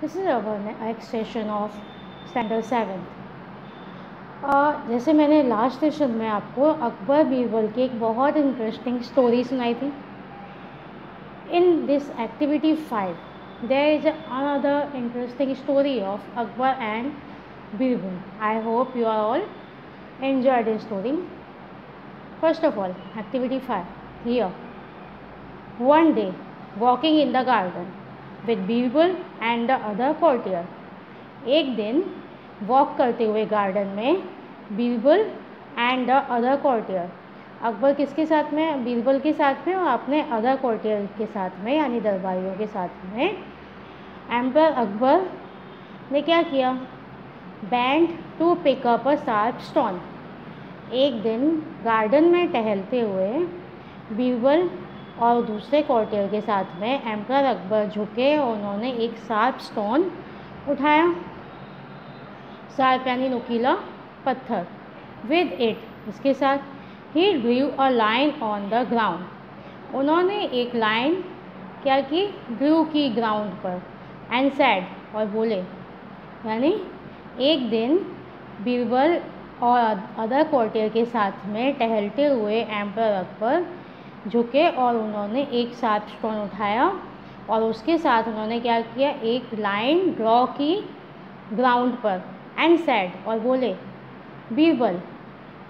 This is our next session of standard 7। जैसे मैंने last session में आपको अकबर बीरबल की एक बहुत इंटरेस्टिंग स्टोरी सुनाई थी। In this activity 5 there is another interesting story of Akbar and Birbal. I hope you are all enjoy this story. First of all, activity 5. Here, one day, walking in the garden with Birbal and the other courtier. एक दिन walk करते हुए garden में Birbal and the other courtier, Akbar किसके साथ में? बीरबल के साथ में और अपने अदर कोर्टियर के साथ में, यानी दरबारियों के साथ में। एम्पर अकबर ने क्या किया? Bent to pick up a sharp stone. एक दिन गार्डन में टहलते हुए बीरबल और दूसरे कोर्टियर के साथ में एम्पर अकबर झुके और उन्होंने एक शार्प स्टोन उठाया। शार्प यानी नुकीला पत्थर। विद इट, इसके साथ ही drew a line on the ground. उन्होंने एक लाइन क्या की? ड्रू की ग्राउंड पर। एंड सैड, और बोले, यानी एक दिन बीरबल और अदर कोर्टियर के साथ में टहलते हुए एम्पर अकबर झुके और उन्होंने एक शार्प स्टोन उठाया और उसके साथ उन्होंने क्या किया? एक लाइन ड्रॉ की ग्राउंड पर। एंड सैड, और बोले, Birbal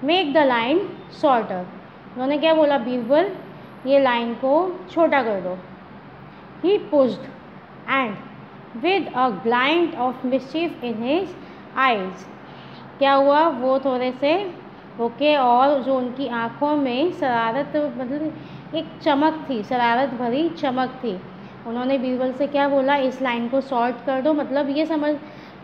make the line shorter. उन्होंने क्या बोला? बीरबल ये लाइन को छोटा कर दो। He pushed and with a glint of mischief in his eyes, क्या हुआ? वो थोड़े से रुके और जो उनकी आँखों में शरारत, मतलब एक चमक थी, शरारत भरी चमक थी। उन्होंने बीरबल से क्या बोला? इस लाइन को शॉर्ट कर दो। मतलब ये समझ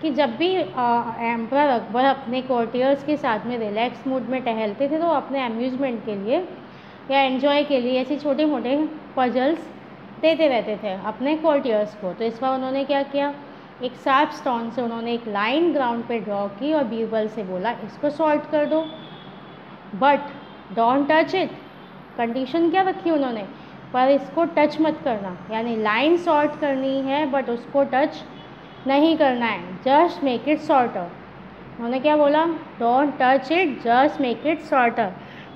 कि जब भी एम्पर अकबर अपने कोर्टियर्स के साथ में रिलैक्स मूड में टहलते थे तो अपने अम्यूज़मेंट के लिए या एंजॉय के लिए ऐसे छोटे मोटे पजल्स देते रहते थे अपने कोर्टियर्स को। तो इस बार उन्होंने क्या किया? एक शार्प स्टोन से उन्होंने एक लाइन ग्राउंड पे ड्रॉ की और बीरबल से बोला, इसको शॉर्ट कर दो, but don't touch it. Condition क्या रखी उन्होंने? पर इसको टच मत करना, यानी लाइन शॉर्ट करनी है बट उसको टच नहीं करना है। Just make it shorter. उन्होंने क्या बोला? Don't touch it, just make it shorter.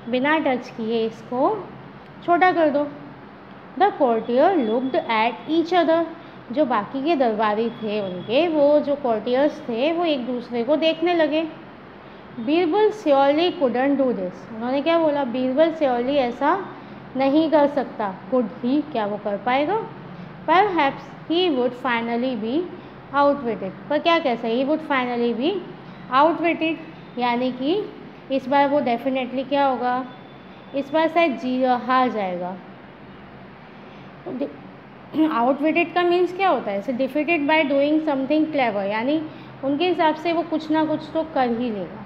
बिना टच किए इसको छोटा कर दो। The courtier looked at each other. जो बाकी के दरबारी थे उनके, वो जो कोर्टियर्स थे, वो एक दूसरे को देखने लगे। Birbal surely couldn't do this. उन्होंने क्या बोला? बीरबल श्योरली ऐसा नहीं कर सकता। कुड ही, क्या वो कर पाएगा? Perhaps he would finally be outwitted. पर क्या कैसे? He would finally be outwitted, यानी कि इस बार वो डेफिनेटली क्या होगा? इस बार शायद हार जाएगा। आउटविटेड का मीन्स क्या होता है? इसे defeated by doing something clever, यानी उनके हिसाब से वो कुछ ना कुछ तो कर ही लेगा।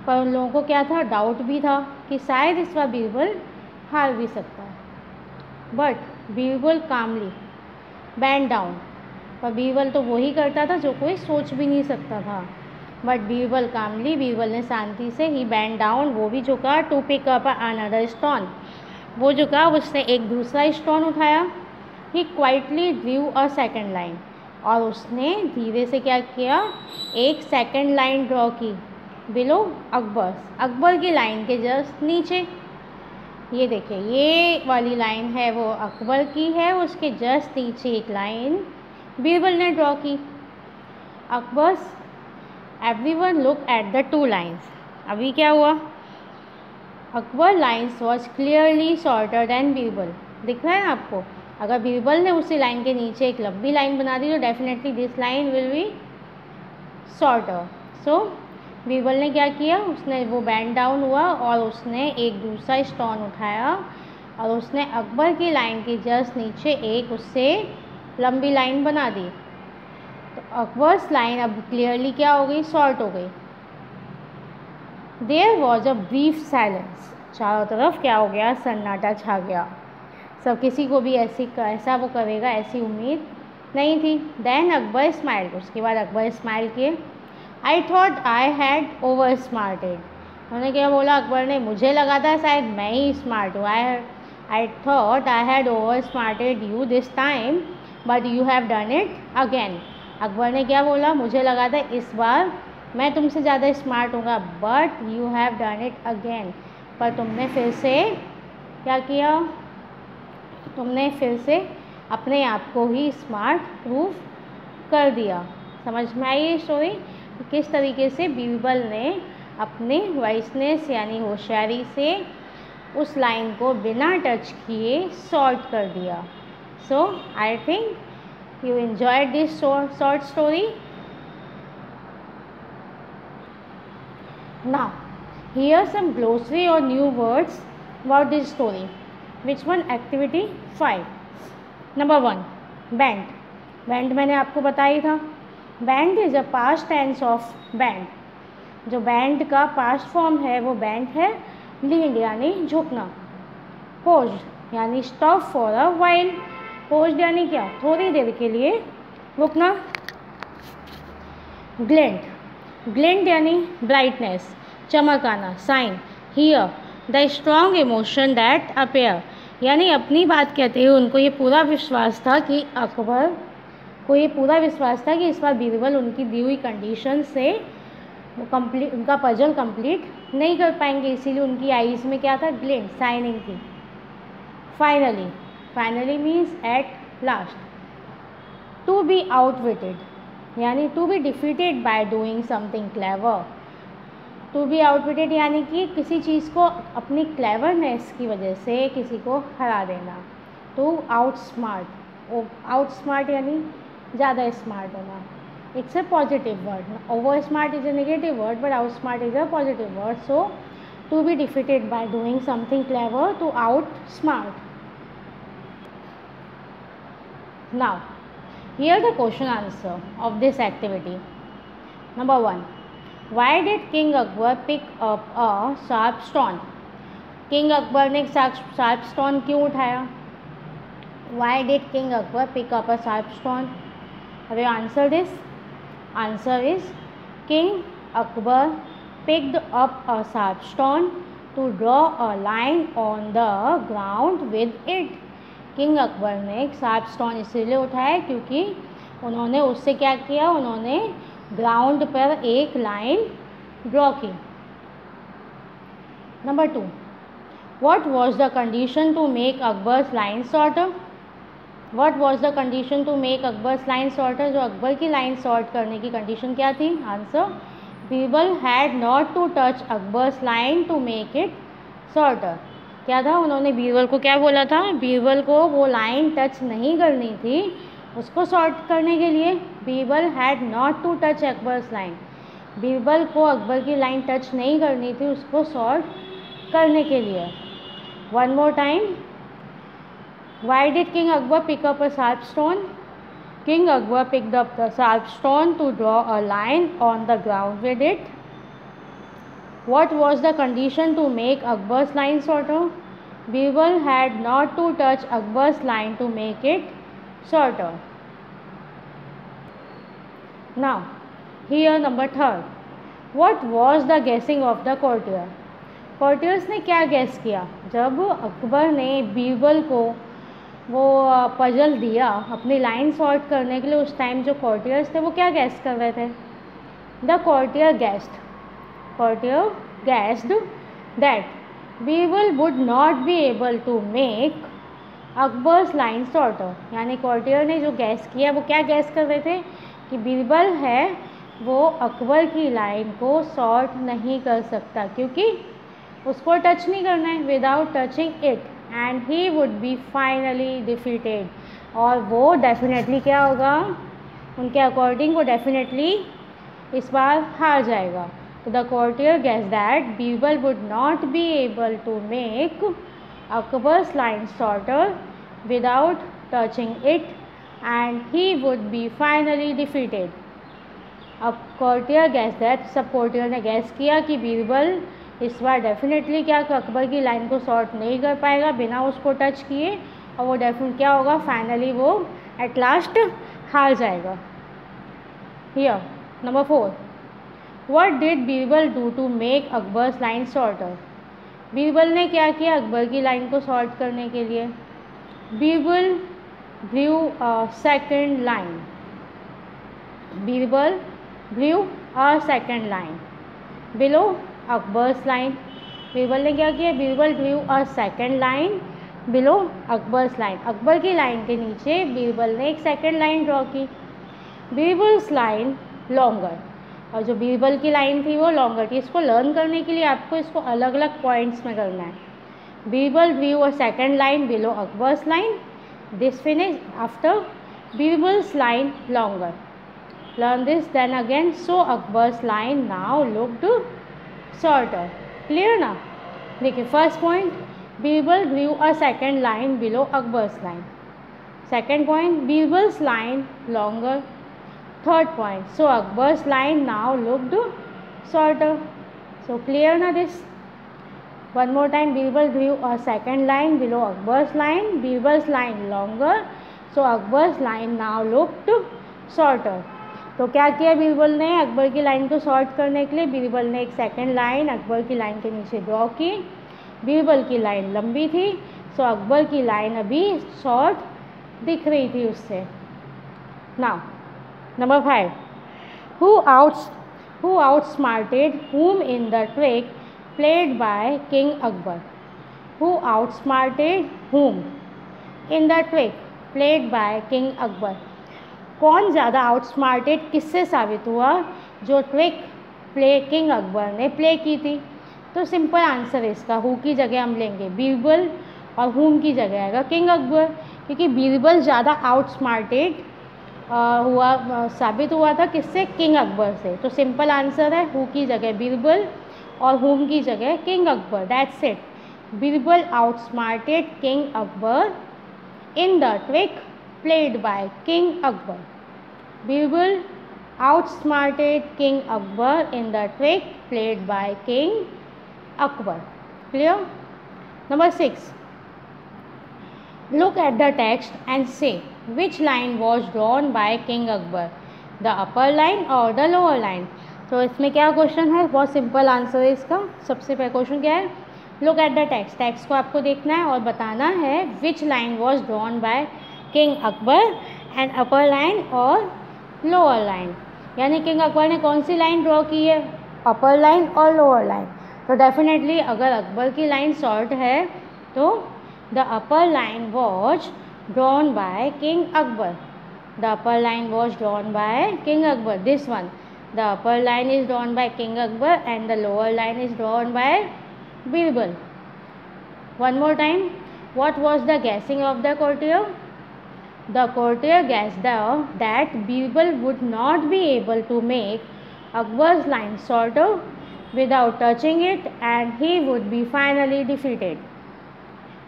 पर उन लोगों को क्या था? डाउट भी था कि शायद इस बार बीरबल हार भी सकता है। But Birbal calmly bent down. पर बीरबल तो वही करता था जो कोई सोच भी नहीं सकता था। बट बीरबल कामली, बीरबल ने शांति से, ही बैंड डाउन, वो भी झुका, to pick up another stone, वो झुका, उसने एक दूसरा स्टोन उठाया। He quietly drew a second line, और उसने धीरे से क्या किया? एक सेकेंड लाइन ड्रॉ की बिलो अकबर, अकबर की लाइन के जस्ट नीचे। ये देखिए, ये वाली लाइन है वो अकबर की है, उसके जस्ट नीचे एक लाइन बीरबल ने ड्रॉ की। Akbar's everyone look at the two lines. अभी क्या हुआ? Akbar lines was clearly shorter than Birbal. दिख रहा है ना आपको? अगर बीरबल ने उसी लाइन के नीचे एक लंबी लाइन बना दी तो definitely this line will be shorter. So Birbal ने क्या किया? उसने वो बैंड डाउन हुआ और उसने एक दूसरा स्टोन उठाया और उसने अकबर की लाइन के जस्ट नीचे एक उससे लंबी लाइन बना दी। तो अकबर्स लाइन अब क्लियरली क्या हो गई? शॉर्ट हो गई। There was a brief silence. चारों तरफ क्या हो गया? सन्नाटा छा गया। सब किसी को भी ऐसा वो करेगा ऐसी उम्मीद नहीं थी। Then Akbar smiled. उसके बाद अकबर स्माइल किए। I thought I had over smarted. उन्होंने क्या बोला? अकबर ने, मुझे लगा था शायद मैं ही स्मार्ट हूँ। I thought I had over smarted you this time, but you have done it again. Akbar ने क्या बोला, मुझे लगा था इस बार मैं तुमसे ज़्यादा स्मार्ट होगा, but you have done it again, पर तुमने फिर से क्या किया, तुमने फिर से अपने आप को ही स्मार्ट प्रूव कर दिया। समझ में आई ये स्टोरी, किस तरीके से बीरबल ने अपने वाइसनेस यानी होशियारी से उस लाइन को बिना टच किए सॉल्व कर दिया। So I think you enjoyed this short story. Now, here some glossary or new words about this story. Which one? Activity 5. Number 1, bend. Bend मैंने आपको बताया था। Bend is a past tense of bend. जो bend का past form है वो bend है lean यानी झुकना। Pause यानी stop for a while. Pause यानी क्या, थोड़ी देर के लिए रुकना। Glint. ग्लिंट यानी ब्राइटनेस, चमक आना, shine. Here the strong emotion that appear, यानी अपनी बात कहते हुए उनको ये पूरा विश्वास था कि अकबर को ये पूरा विश्वास था कि इस बार बीरबल उनकी दी हुई कंडीशन से वो कंप्लीट उनका पजल कंप्लीट नहीं कर पाएंगे, इसीलिए उनकी आईज में क्या था, ग्लिंट, साइनिंग थी। Finally, finally means at last. To be outwitted यानी to be defeated by doing something clever. To be outwitted यानी कि किसी चीज़ को अपनी क्लेवरनेस की वजह से किसी को हरा देना। टू आउटस्मार्ट, आउटस्मार्ट यानी ज़्यादा स्मार्ट होना। It's a positive word. Over smart is a negative word but outsmart is a positive word. So to be defeated by doing something clever, to outsmart. Now, here the question answer of this activity. Number 1, why did King Akbar pick up a sharp stone? King Akbar ने sharp stone क्यों उठाया? Why did King Akbar pick up a sharp stone? Have you answered this? Answer is King Akbar picked up a sharp stone to draw a line on the ground with it. King Akbar ने एक sharp stone इसलिए उठाया क्योंकि उन्होंने उससे क्या किया, उन्होंने ग्राउंड पर एक लाइन ड्रॉ की। Number 2, what was the condition to make Akbar's line shorter? What was the condition to make Akbar's line shorter? जो अकबर की लाइन शॉर्ट करने की कंडीशन क्या थी? Answer, Birbal had not to touch Akbar's line to make it shorter. क्या था, उन्होंने बीरबल को क्या बोला था, बीरबल को वो लाइन टच नहीं करनी थी उसको शॉर्ट करने के लिए। Birbal had not to touch Akbar's line, Birbal को अकबर की लाइन टच नहीं करनी थी उसको शॉर्ट करने के लिए। One more time, why did king Akbar pick up a sharp stone? King Akbar picked up the sharp stone to draw a line on the ground with it. What was the condition to make Akbar's line shorter? Birbal had not to touch Akbar's line to make it shorter. Now, here number 3. What was the guessing of the courtier? Courtiers ने क्या guess किया? जब अकबर ने बीरबल को वो puzzle दिया अपनी line short करने के लिए, उस टाइम जो courtiers थे वो क्या guess कर रहे थे? The courtier guessed that Birbal would not be able to make Akbar's line shorter. यानी courtier ने जो गैस किया वो क्या गैस कर रहे थे कि बीरबल है वो अकबर की लाइन को शॉर्ट नहीं कर सकता क्योंकि उसको टच नहीं करना है, without touching it, and he would be finally defeated, और वो डेफिनेटली क्या होगा, उनके अकॉर्डिंग वो डेफिनेटली इस बार हार जाएगा। So the courtier guessed that Birbal would not be able to make Akbar's line shorter without touching it, and he would be finally defeated. अब courtier guessed that, सब courtier ने guess किया कि बीरबल इस बार डेफिनेटली क्या अकबर की लाइन को short नहीं कर पाएगा बिना उसको टच किए, और वो डेफिनेट क्या होगा, फाइनली वो एट लास्ट हार जाएगा। Here number 4, What did Birbal do to make Akbar's line shorter? Birbal ने क्या किया अकबर की लाइन को शॉर्ट करने के लिए? Birbal drew a second line. Birbal drew a second line below Akbar's line. Birbal ने क्या किया? Birbal drew a second line below Akbar's line. Akbar की लाइन के नीचे बीरबल ने एक सेकेंड लाइन ड्रॉ की. बीरबल्स लाइन लॉन्गर, और जो बीरबल की लाइन थी वो लॉन्गर थी. इसको लर्न करने के लिए आपको इसको अलग अलग पॉइंट्स में करना है. Birbal drew a second line below Akbar's line. This finish after Birbal's line longer. Learn this then again. So Akbar's line now looked shorter. Clear ना? देखिए first point, Birbal drew a second line below Akbar's line. Second point, Birbal's line longer. Third point, so Akbar's line now looked shorter. So clear ना this? One more time, Birbal drew a second line below Akbar's line. Birbal's line longer. So Akbar's line now looked shorter. तो क्या किया बीरबल ने? अकबर की line को short करने के लिए बीरबल ने एक सेकेंड लाइन अकबर की लाइन के नीचे ड्रॉ की. बीरबल की लाइन लंबी थी, सो अकबर की लाइन अभी शॉर्ट दिख रही थी उससे. Now number 5, who outsmarted whom in the trick played by King Akbar. Who outsmarted whom in the trick played by King Akbar. कौन ज़्यादा आउटस्मार्टेड किससे साबित हुआ जो ट्रिक प्ले किंग अकबर ने प्ले की थी? तो सिंपल आंसर है इसका, हु की जगह हम लेंगे बीरबल और हुम की जगह आएगा किंग अकबर, क्योंकि बीरबल ज़्यादा आउटस्मार्टेड साबित हुआ था किससे? किंग अकबर से. तो सिंपल आंसर है हु की जगह बीरबल और हुम की जगह king Akbar. That's it. Birbal outsmarted king Akbar in the trick played by King Akbar. Birbal outsmarted King Akbar in the trick played by King Akbar. Clear? Number 6. Look at the text and say which line was drawn by King Akbar, the upper line or the lower line. तो इसमें क्या question है? बहुत simple answer है इसका. सबसे पहला question क्या है? Look at the text. Text को आपको देखना है और बताना है which line was drawn by king Akbar and upper line और लोअर लाइन. यानी किंग अकबर ने कौन सी लाइन ड्रॉ की है? अपर लाइन और लोअर लाइन. तो डेफिनेटली अगर अकबर की लाइन शॉर्ट है तो the upper line was drawn by king Akbar. The upper line was drawn by king Akbar. This one, the upper line is drawn by king Akbar and the lower line is drawn by Birbal. One more time, what was the guessing of the courtier? The courtier guessed that Birbal would not be able to make Akbar's line shorter without touching it and he would be finally defeated.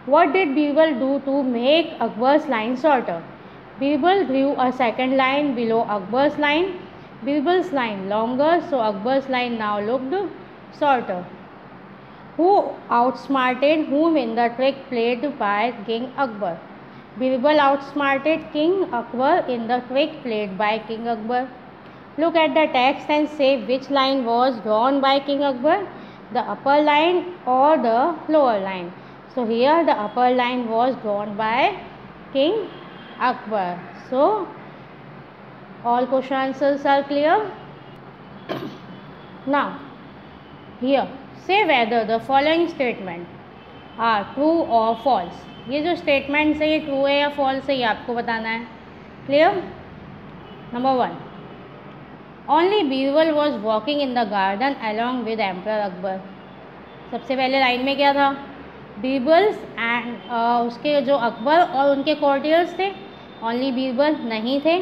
What did Birbal do to make Akbar's line shorter? Birbal drew a second line below Akbar's line. Birbal's line longer, so Akbar's line now looked shorter. Who outsmarted whom in the trick played by King Akbar? Birbal outsmarted King Akbar in the trick played by King Akbar. Look at the text and say which line was drawn by King Akbar, the upper line or the lower line. So here the upper line was drawn by King Akbar. So all question answers are clear. Now here say whether the following statement are true or false. ये जो statements है ये true है या false है ये आपको बताना है. Clear? Number 1, only Birbal was walking in the garden along with emperor Akbar. सबसे पहले लाइन में क्या था? बीरबल्स एंड उसके जो अकबर और उनके कोर्टियर्स थे, ओनली बीरबल नहीं थे.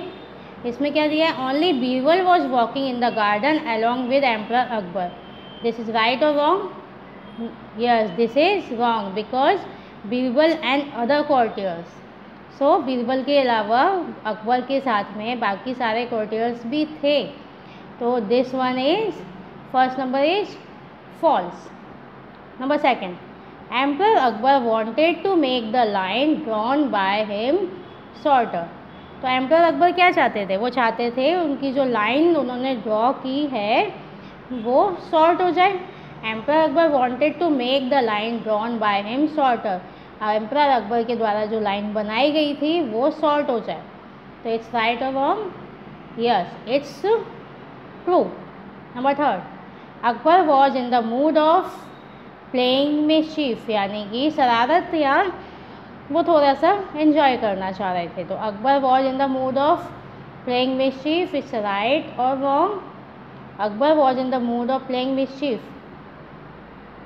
इसमें क्या दिया है? Only Birbal was walking in the garden along with emperor Akbar. This is right और wrong? Yes, this is wrong because Birbal and other courtiers. So Birbal के अलावा अकबर के साथ में बाकी सारे कोर्टियर्स भी थे. तो this one is first number is false. Number second, emperor Akbar wanted to make the line drawn by him shorter. तो एम्परर अकबर क्या चाहते थे? वो चाहते थे उनकी जो लाइन उन्होंने ड्रॉ की है वो शॉर्ट हो जाए. Emperor Akbar wanted to make the line drawn by him shorter. Emperor Akbar के द्वारा जो लाइन बनाई गई थी वो सॉल्ट हो जाए। तो इट्स राइट और wrong? Yes, it's true. Number 3, Akbar was in the mood of playing mischief, यानी कि शरारत या वो थोड़ा सा एंजॉय करना चाह रहे थे। तो Akbar was in the mood of playing mischief, it's right और wrong? Akbar was in the mood of playing mischief,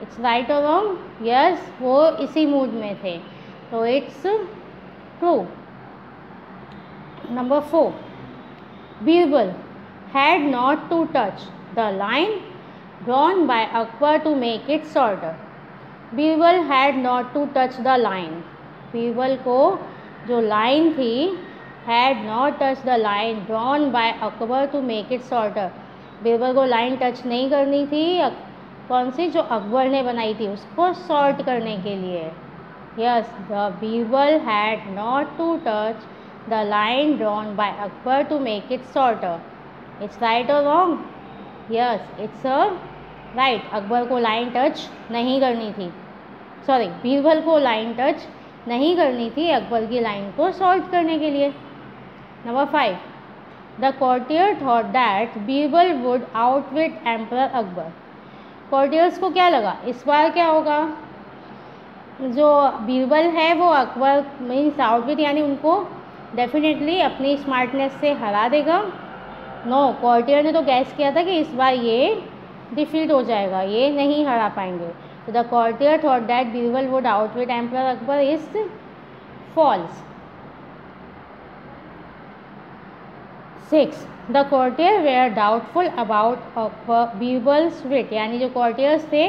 it's right और रॉन्ग? यस, वो इसी मूड में थे, तो it's true. Number 4, Birbal had not to touch the line drawn by Akbar to make it shorter. Birbal had not to touch the line. Birbal को जो line थी had not touched the line drawn by Akbar to make it shorter. Birbal को line touch नहीं करनी थी, कौन सी? जो अकबर ने बनाई थी उसको शॉर्ट करने के लिए। Yes, the Birbal had not to touch the line drawn by Akbar to make it shorter. It's right or wrong? Yes, it's a right. Akbar को लाइन टच नहीं करनी थी, सॉरी, बीरबल को लाइन टच नहीं करनी थी अकबर की लाइन को शॉर्ट करने के लिए। Number 5, the courtier thought that Birbal would outwit emperor Akbar. Courtiers को क्या लगा इस बार क्या होगा, जो बीरबल है वो अकबर मीन्स आउटविट यानी उनको डेफिनेटली अपनी स्मार्टनेस से हरा देगा। नो, कॉर्टियर ने तो गैस किया था कि इस बार ये डिफीट हो जाएगा, ये नहीं हरा पाएंगे। तो the courtier thought that Birbal would outwit emperor Akbar is false. 6, the courtier were doubtful about Birbal's wit, यानी जो कॉर्टियर्स थे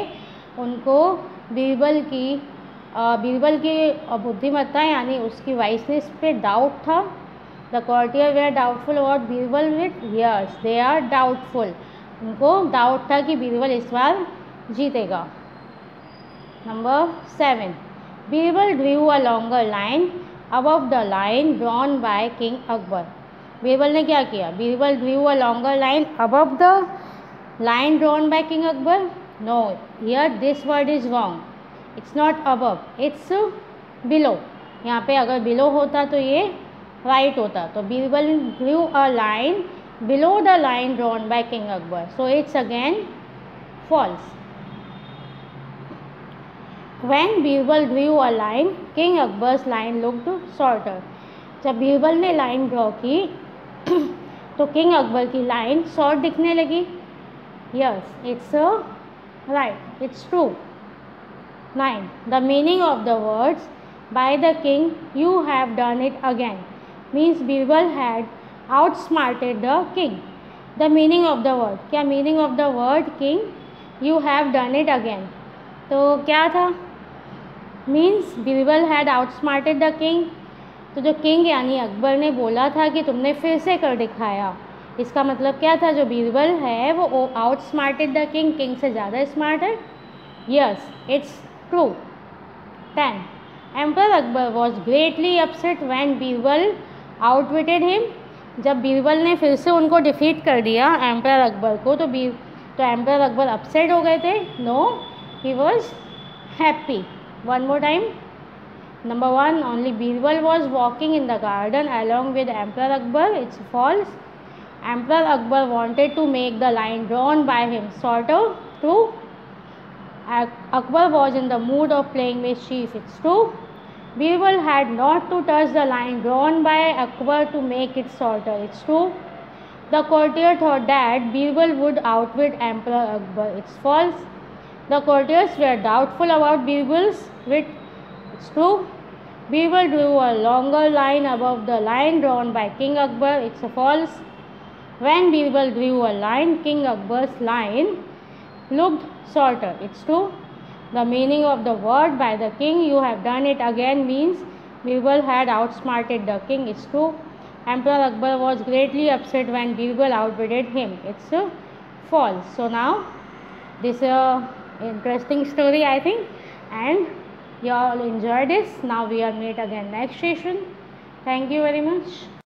उनको बीरबल की बुद्धिमत्ता यानी उसकी वाइसनेस पे डाउट था। The courtier were doubtful about Birbal wit, yes they are doubtful, उनको डाउट था कि बीरबल इस बार जीतेगा। Number 7, Birbal drew a longer line above the line drawn by king Akbar. Birbal ने क्या किया? Birbal drew a longer line above the line drawn by king Akbar. No, here this word is wrong, it's not above, it's below. यहाँ पे अगर below होता तो ये right होता। तो Birbal drew a line below the line drawn by king Akbar, so it's again false. When Birbal drew a line king Akbar's line looked shorter. जब बीरबल ने लाइन ड्रॉ की तो किंग अकबर की लाइन शॉर्ट दिखने लगी। Yes, it's right, it's true. 9, the meaning of the words by the king, you have done it again, means Birbal had outsmarted the king. The meaning of the word, क्या meaning of the word king, you have done it again, तो क्या था? means Birbal had outsmarted the king. तो जो king यानी अकबर ने बोला था कि तुमने फिर से कर दिखाया, इसका मतलब क्या था? जो बीरबल है वो outsmarted the king, king से ज़्यादा स्मार्ट है। Yes, it's true. 10, emperor Akbar was greatly upset when Birbal आउटविटेड him. जब बीरबल ने फिर से उनको डिफीट कर दिया एम्परर अकबर को, तो एम्परर अकबर अपसेट हो गए थे। No, he was happy. One more time. Number 1, only Birbal was walking in the garden along with emperor Akbar, it's false. Emperor Akbar wanted to make the line drawn by him shorter, true. Akbar was in the mood of playing mischief, it's true. Birbal had not to touch the line drawn by Akbar to make it shorter, it's true. The courtier thought that Birbal would outwit Emperor Akbar, it's false. The courtiers were doubtful about Birbal's wit, it's true. Birbal drew a longer line above the line drawn by King Akbar, it's a false. When Birbal drew a line, King Akbar's line looked shorter, it's true. The meaning of the word by the king, you have done it again, means Birbal had outsmarted the king, it's true. Emperor Akbar was greatly upset when Birbal outwitted him, it's false. So now this is a interesting story, I think, and you all enjoyed this. Now we are meet again next session. Thank you very much.